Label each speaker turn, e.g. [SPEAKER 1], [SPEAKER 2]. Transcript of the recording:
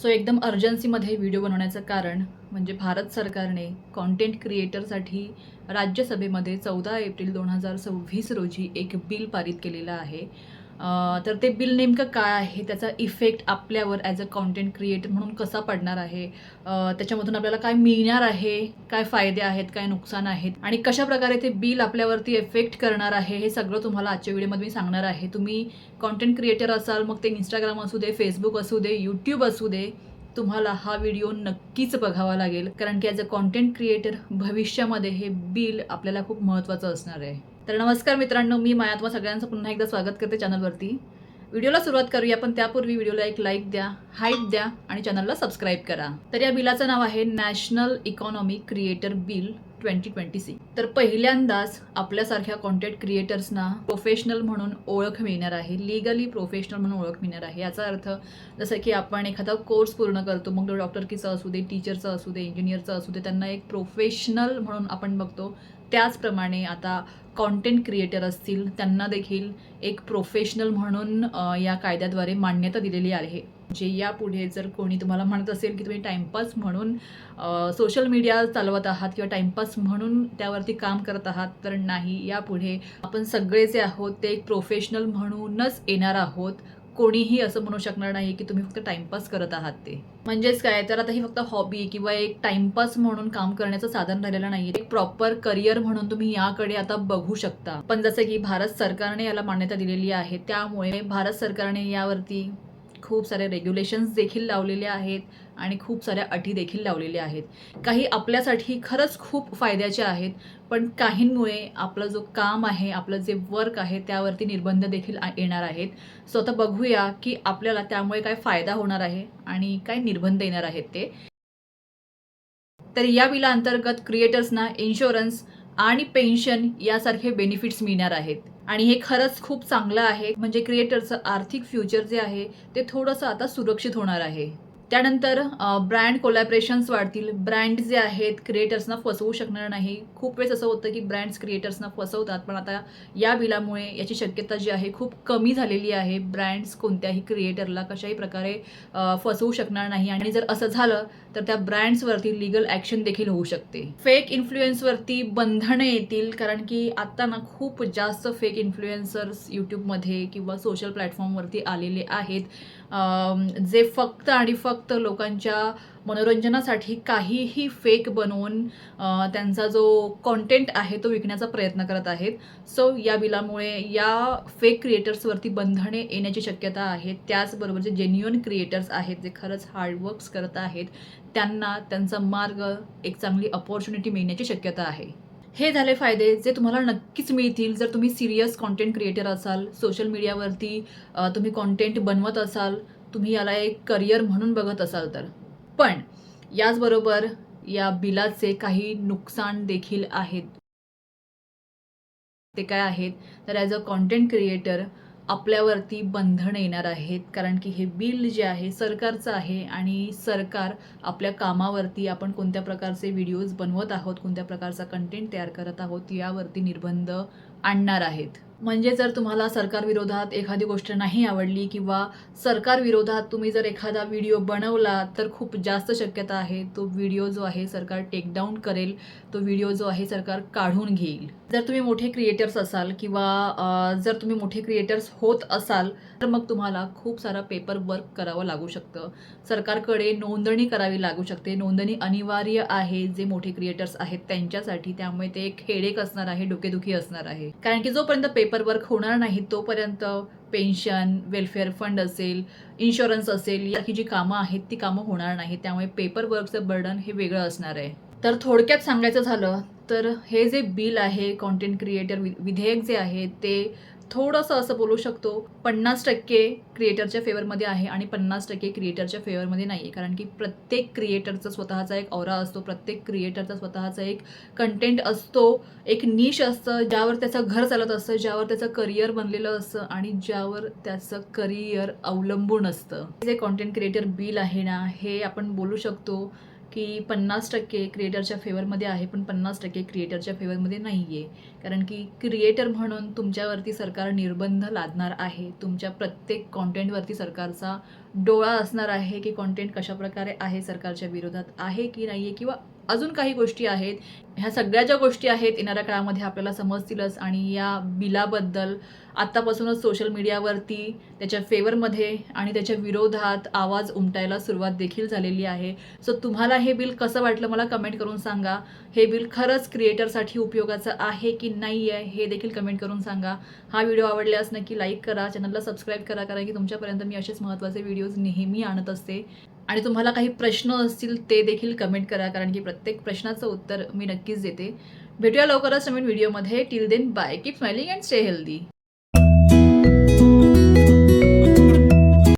[SPEAKER 1] So एकदम अर्जन्सीमध्ये video बनवण्याचं कारण म्हणजे भारत सरकारने कॉन्टेंट क्रिएटरसाठी राज्यसभेमध्ये 14 एप्रिल 2026 रोजी एक बिल पारित केलेलं आहे. तर ते बिल नेमकं काय आहे, त्याचा इफेक्ट आपल्यावर ॲज अ कॉन्टेंट क्रिएटर म्हणून कसा पडणार आहे, त्याच्यामधून आपल्याला काय मिळणार आहे, काय फायदे आहेत, काय नुकसान आहेत आणि कशाप्रकारे ते बिल आपल्यावरती इफेक्ट करणार आहे, हे सगळं तुम्हाला आजच्या व्हिडिओमध्ये मी सांगणार आहे. तुम्ही कॉन्टेंट क्रिएटर असाल, मग ते इंस्टाग्राम असू दे, फेसबुक असू दे, यूट्यूब असू दे, तुम्हाला हा व्हिडिओ नक्कीच बघावा लागेल. कारण की ॲज अ कॉन्टेंट क्रिएटर भविष्यामध्ये हे बिल आपल्याला खूप महत्त्वाचं असणार आहे. तर नमस्कार मित्रांनो, मी माया तुम्हा सगळ्यांचं पुन्हा एकदा स्वागत करते चॅनलवरती. व्हिडिओला सुरुवात करूया, पण त्यापूर्वी व्हिडिओला एक लाईक द्या, हाईप द्या आणि चॅनलला सबस्क्राईब करा. तर या बिलाचं नाव आहे नॅशनल इकॉनॉमी क्रिएटर बिल 2026. तर पहिल्यांदाच आपल्यासारख्या कॉन्टेंट क्रिएटर्सना प्रोफेशनल म्हणून ओळख मिळणार आहे, लीगली प्रोफेशनल म्हणून ओळख मिळणार आहे. याचा अर्थ जसं की आपण एखादा कोर्स पूर्ण करतो, मग तो डॉक्टरकीचा असू दे, टीचरचा असू दे, इंजिनियरचा असू दे, त्यांना एक प्रोफेशनल म्हणून आपण बघतो. त्याचप्रमाणे आता कॉन्टेंट क्रिएटर असतील त्यांना देखील एक प्रोफेशनल म्हणून या कायद्याद्वारे मान्यता दिलेली आहे. जे यापुढे जर कोणी तुम्हाला म्हणत असेल की तुम्ही टाईमपास म्हणून सोशल मीडिया चालवत आहात किंवा टाईमपास म्हणून त्यावरती काम करत आहात, तर नाही. यापुढे आपण सगळे जे आहोत ते एक प्रोफेशनल म्हणूनच येणार आहोत. कोणीही असं म्हणू शकणार नाही की तुम्ही फक्त टाईमपास करत आहात. ते म्हणजेच काय, तर आता ही फक्त हॉबी किंवा एक टाईमपास म्हणून काम करण्याचं साधन राहिलेलं नाही, एक प्रॉपर करिअर म्हणून तुम्ही याकडे आता बघू शकता. पण जसं की भारत सरकारने याला मान्यता दिलेली आहे, त्यामुळे भारत सरकारने यावरती खूप सारे रेग्युलेशन्स देखील लावलेले आहेत आणि खूप साऱ्या अटी देखील लावलेल्या आहेत. काही आपल्यासाठी खरंच खूप फायद्याचे आहेत, पण काहींमुळे आपलं जो काम आहे, आपलं जे वर्क आहे, त्यावरती निर्बंध देखील येणार आहेत. सो आता बघूया की आपल्याला त्यामुळे काय फायदा होणार आहे आणि काय निर्बंध येणार आहेत ते. तर या बिलाअंतर्गत क्रिएटर्सना इन्शुरन्स आणि पेन्शन यासारखे बेनिफिट्स मिळणार आहेत आणि हे खरंच खूप चांगलं आहे. म्हणजे क्रिएटरचं आर्थिक फ्युचर जे आहे ते थोडंसं आता सुरक्षित होणार आहे. त्यानंतर ब्रँड कोलॅबरेशन्स वाढतील. ब्रँड जे आहेत क्रिएटर्सना फसवू शकणार नाही. खूप वेळेस असं होतं की ब्रँड्स क्रिएटर्सना फसवतात, पण आता या बिलामुळे याची शक्यता जी आहे खूप कमी झालेली आहे. ब्रँड्स कोणत्याही क्रिएटरला कशाही प्रकारे फसवू शकणार नाही आणि जर असं झालं तर त्या ब्रँड्सवरती लीगल ॲक्शन देखील होऊ शकते. फेक इन्फ्लुएन्सवरती बंधने येतील, कारण की आता ना खूप जास्त फेक इन्फ्लुएन्सर्स यूट्यूबमध्ये किंवा सोशल प्लॅटफॉर्मवरती आलेले आहेत, जे फक्त आणि फक्त लोकांच्या मनोरंजनासाठी काहीही फेक बनवून त्यांचा जो कॉन्टेंट आहे तो विकण्याचा प्रयत्न करत आहेत. सो या बिलामुळे या फेक क्रिएटर्सवरती बंधने येण्याची शक्यता आहे. त्याचबरोबर जे जेन्युइन क्रिएटर्स आहेत, जे खरंच हार्डवर्क्स करत आहेत, त्यांना त्यांचा मार्ग, एक चांगली अपॉर्च्युनिटी मिळण्याची शक्यता आहे. हे झाले फायदे जे तुम्हाला नक्कीच मिळतील जर तुम्ही सिरियस कॉन्टेंट क्रिएटर असाल, सोशल मीडियावरती तुम्ही कॉन्टेंट बनवत असाल, तुम्ही याला एक करिअर म्हणून बघत असाल तर. पण याचबरोबर या बिलाचे काही नुकसान देखील आहेत. ते काय आहेत, तर ॲज अ कॉन्टेंट क्रिएटर आपल्यावरती बंधन येणार आहेत, कारण की हे बिल जे आहे सरकारचं आहे आणि सरकार आपल्या कामावरती, आपण कोणत्या प्रकारचे व्हिडिओज बनवत आहोत, कोणत्या प्रकारचा कंटेंट तयार करत आहोत, यावरती निर्बंध आणणार आहेत. म्हणजे जर तुम्हाला सरकारविरोधात एखादी गोष्ट नाही आवडली किंवा सरकारविरोधात तुम्ही जर एखादा व्हिडिओ बनवला, तर खूप जास्त शक्यता आहे तो व्हिडिओ जो आहे सरकार टेकडाऊन करेल, तो व्हिडिओ जो आहे सरकार काढून घेईल. जर तुम्ही मोठे क्रिएटर्स असाल किंवा जर तुम्ही मोठे क्रिएटर्स होत असाल, तर मग तुम्हाला खूप सारा पेपर वर्क करावं लागू शकतं. सरकारकडे नोंदणी करावी लागू शकते. नोंदणी अनिवार्य आहे जे मोठे क्रिएटर्स आहेत त्यांच्यासाठी. त्यामुळे ते एक हेडेक असणार आहे, डोकेदुखी असणार आहे. कारण की जोपर्यंत पेपर वर्क होणार नाही तोपर्यंत पेन्शन, वेलफेअर फंड असेल, इन्शुरन्स असेल, याची जी कामं आहेत ती कामं होणार नाही. त्यामुळे पेपर वर्कचं बर्डन हे वेगळं असणार आहे. तर थोडक्यात सांगायचं झालं तर हे जे बिल आहे, कॉन्टेंट क्रिएटर विधेयक जे आहे, ते थोडंसं असं बोलू शकतो 50% क्रिएटरच्या फेवरमध्ये आहे आणि 50% क्रिएटरच्या फेवरमध्ये नाही आहे. कारण की प्रत्येक क्रिएटरचा स्वतःचा एक ऑरा असतो, प्रत्येक क्रिएटरचा स्वतःचा एक कंटेंट असतो, एक निश असतं, ज्यावर त्याचं घर चालत असतं, ज्यावर त्याचं करिअर बनलेलं असतं आणि ज्यावर त्याचं करिअर अवलंबून असतं. जे कॉन्टेंट क्रिएटर बिल आहे ना, हे आपण बोलू शकतो की 50% क्रिएटरच्या फेवरमध्ये आहे, पण 50% क्रिएटरच्या फेवरमध्ये नाही आहे. कारण की क्रिएटर म्हणून तुमच्यावरती सरकार निर्बंध लादणार आहे. तुमच्या प्रत्येक कॉन्टेंटवरती सरकारचा डोळा असणार आहे, की कॉन्टेंट कशाप्रकारे आहे, सरकारच्या विरोधात आहे की नाही आहे, किंवा अजून काही गोष्टी आहेत. ह्या सगळ्या ज्या गोष्टी आहेत येणाऱ्या काळामध्ये आपल्याला समजतीलच आणि या बिलाबद्दल आत्तापासूनच सोशल मीडियावरती त्याच्या फेवरमध्ये आणि त्याच्या विरोधात आवाज उमटायला सुरुवात देखील झालेली आहे. सो तुम्हाला हे बिल कसं वाटलं मला कमेंट करून सांगा. हे बिल खरंच क्रिएटरसाठी उपयोगाचं आहे की नाही आहे हे देखील कमेंट करून सांगा. हा व्हिडिओ आवडल्यास नक्की लाईक करा, चॅनलला सबस्क्राईब करा, कारण की तुमच्यापर्यंत मी असेच महत्त्वाचे व्हिडिओज नेहमी आणत असते. आणि तुम्हाला काही प्रश्न असतील ते देखील कमेंट करा, कारण की प्रत्येक प्रश्नाचं उत्तर मी नक्कीच देते. भेटूया लवकरच नवीन व्हिडिओमध्ये. Till then bye, keep smiling and stay healthy.